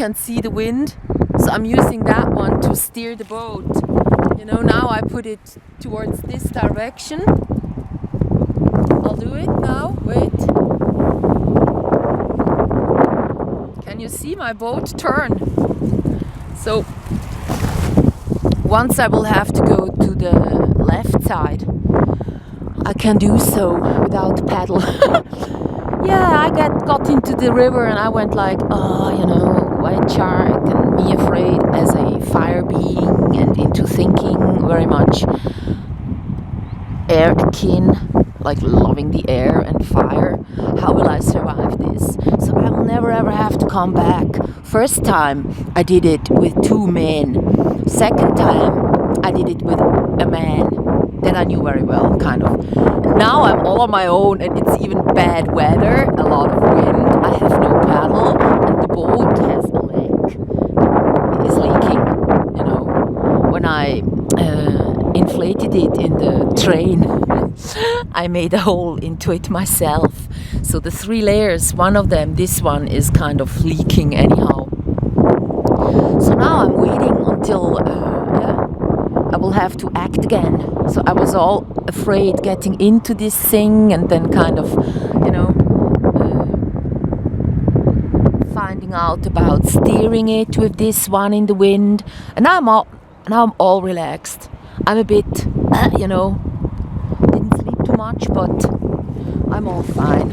can see the wind, so I'm using that one to steer the boat. You know, now I put it towards this direction. I'll do it now, wait. Can you see my boat turn? So once I will have to go to the left side, I can do so without paddle. Yeah, I got into the river and I went like, oh, you know, white shark and me afraid as a fire being and into thinking very much air akin, like loving the air and fire. How will I survive this? So I will never ever have to come back. First time I did it with 2 men. Second time I did it with a man that I knew very well, kind of. Now I'm all on my own and it's even bad weather, a lot of wind, I have no paddle and the boat has a leak. It is leaking, you know. When I inflated it in the train, I made a hole into it myself. So the 3 layers, one of them, this one is kind of leaking anyhow. So now I'm waiting until I will have to act again. So I was all afraid getting into this thing and then kind of, you know, finding out about steering it with this one in the wind. And now I'm all relaxed. I'm a bit, you know, didn't sleep too much, but I'm all fine.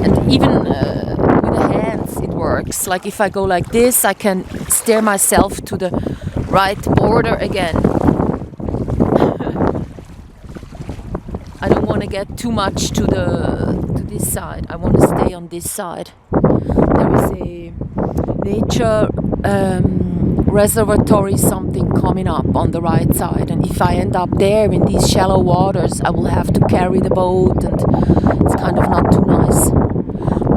And even with the hands it works. Like if I go like this, I can steer myself to the right border again. I don't want to get too much to this side. I want to stay on this side. There is a nature reservoir something coming up on the right side, and if I end up there in these shallow waters, I will have to carry the boat, and it's kind of not too nice.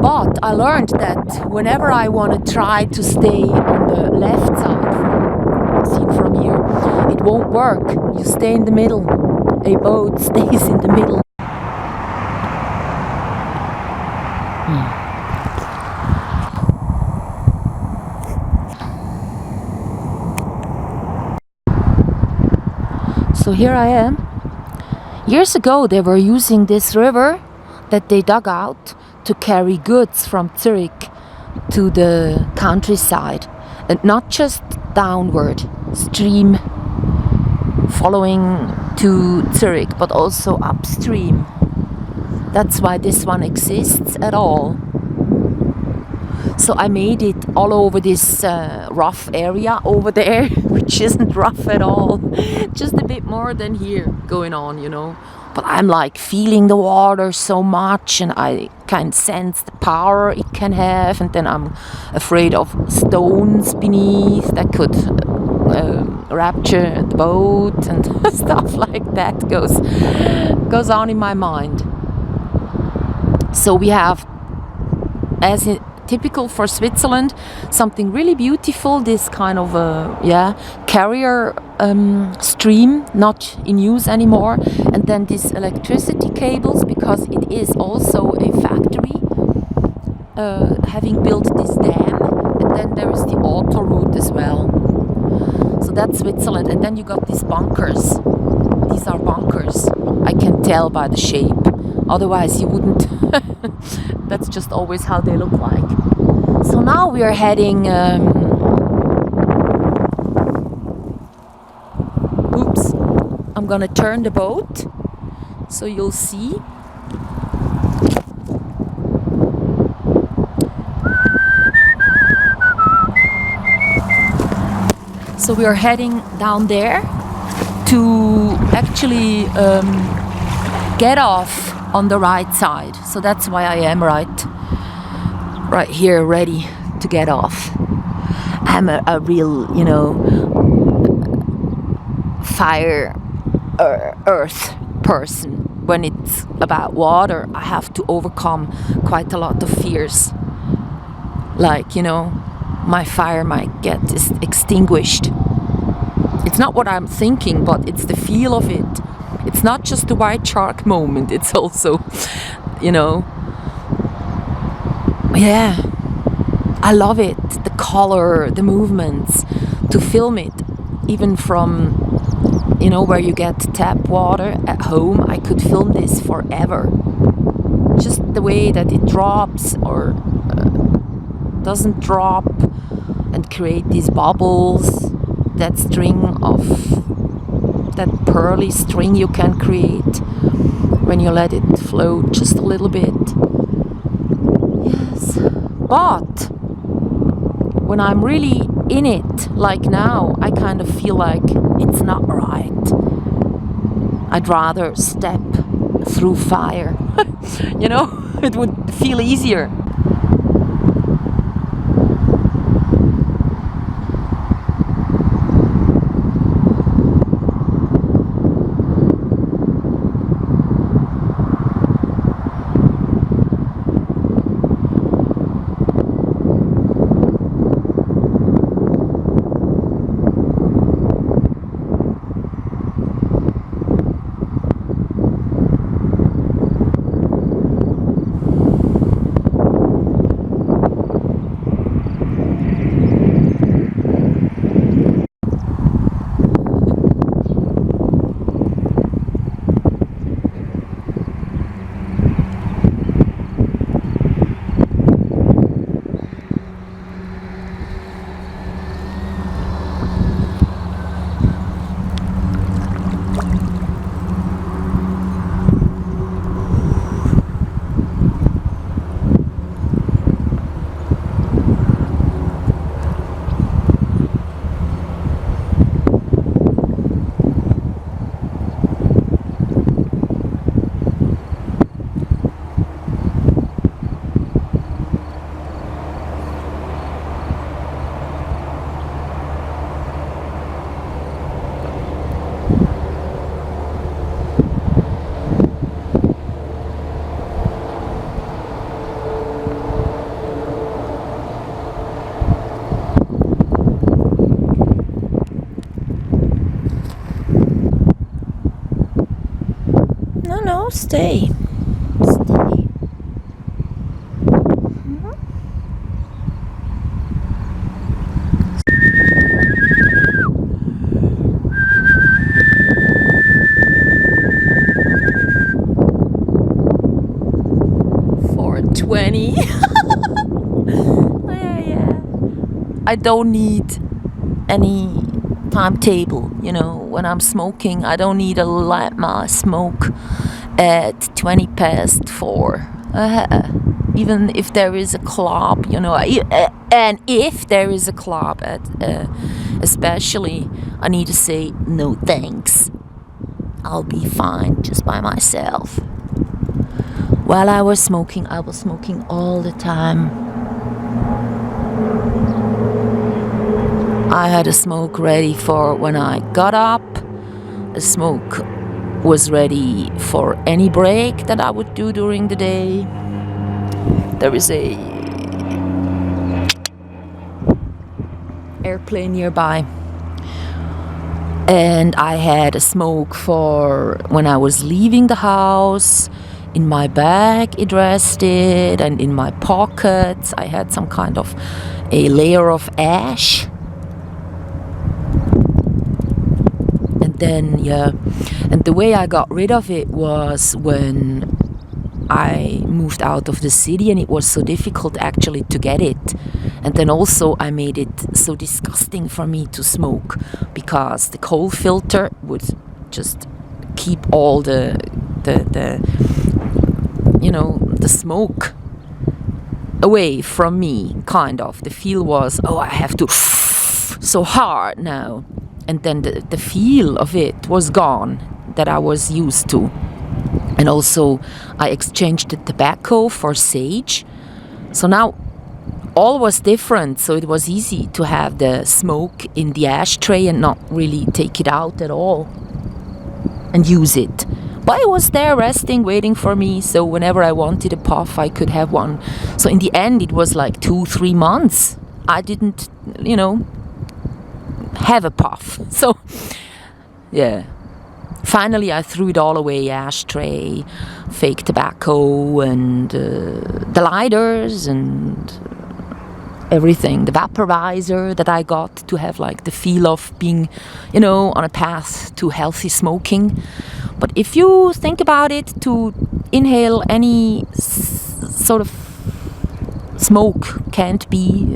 But I learned that whenever I want to try to stay on the left side, seen from here, it won't work. You stay in the middle. A boat stays in the middle. So here I am. Years ago they were using this river that they dug out to carry goods from Zurich to the countryside, and not just downward stream following to Zurich, but also upstream. That's why this one exists at all. So I made it all over this rough area over there, which isn't rough at all, just a bit more than here going on, you know. But I'm like feeling the water so much, and I can sense the power it can have, and then I'm afraid of stones beneath that could rupture the boat and stuff like that goes on in my mind. So we have, as in typical for Switzerland, something really beautiful, this kind of carrier stream, not in use anymore, and then these electricity cables, because it is also a factory having built this dam, and then there is the auto route as well. So that's Switzerland. And then you got these bunkers. These are bunkers. I can tell by the shape. Otherwise you wouldn't. That's just always how they look like. So now we are heading... Oops. I'm gonna turn the boat so you'll see. So we are heading down there to actually get off on the right side. So that's why I am right here, ready to get off. I'm a real, you know, fire earth person. When it's about water, I have to overcome quite a lot of fears. Like, you know, my fire might get extinguished. It's not what I'm thinking, but it's the feel of it. It's not just the white shark moment, it's also, you know, yeah. I love it, the color, the movements, to film it. Even from, where you get tap water at home, I could film this forever. Just the way that it drops or doesn't drop and create these bubbles, that pearly string you can create when you let it float just a little bit. Yes, but when I'm really in it, like now, I kind of feel like it's not right. I'd rather step through fire. It would feel easier. No, stay. Stay. .420. Yeah. I don't need any timetable, when I'm smoking. I don't need to light my smoke at 20 past 4. Even if there is a club, and if there is a club especially, I need to say no thanks. I'll be fine just by myself. While I was smoking all the time. I had a smoke ready for when I got up. A smoke was ready for any break that I would do during the day. There is a airplane nearby. And I had a smoke for when I was leaving the house. In my bag it rested, and in my pockets I had some kind of a layer of ash. Then, and the way I got rid of it was when I moved out of the city, and it was so difficult actually to get it. And then also I made it so disgusting for me to smoke, because the coal filter would just keep all the smoke away from me, kind of. The feel was, I have to so hard now. And then the feel of it was gone that I was used to. And also I exchanged the tobacco for sage. So now all was different. So it was easy to have the smoke in the ashtray and not really take it out at all and use it. But it was there resting, waiting for me. So whenever I wanted a puff, I could have one. So in the end, it was like 2-3 months. I didn't, have a puff. So yeah, finally I threw it all away: ashtray, fake tobacco, and the lighters, and everything. The vaporizer that I got to have like the feel of being, on a path to healthy smoking. But if you think about it, to inhale any sort of smoke can't be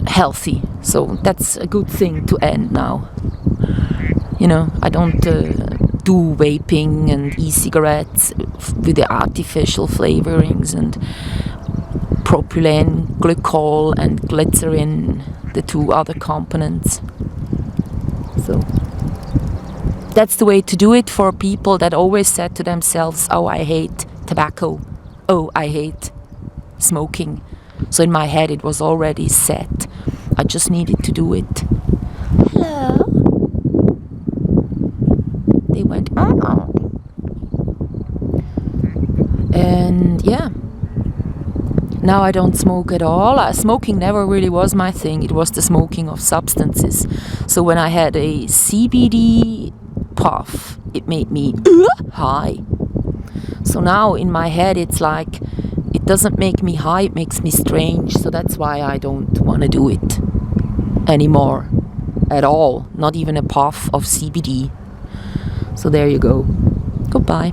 healthy. So that's a good thing to end now. I don't do vaping and e-cigarettes with the artificial flavorings and propylene, glycol and glycerin, the two other components. So that's the way to do it for people that always said to themselves, oh, I hate tobacco, oh, I hate smoking. So in my head it was already set. I just needed to do it. Hello? They went, oh. And yeah. Now I don't smoke at all. Smoking never really was my thing. It was the smoking of substances. So when I had a CBD puff, it made me high. So now in my head it's like, it doesn't make me high, it makes me strange. So that's why I don't want to do it anymore at all. Not even a puff of CBD. So there you go. Goodbye.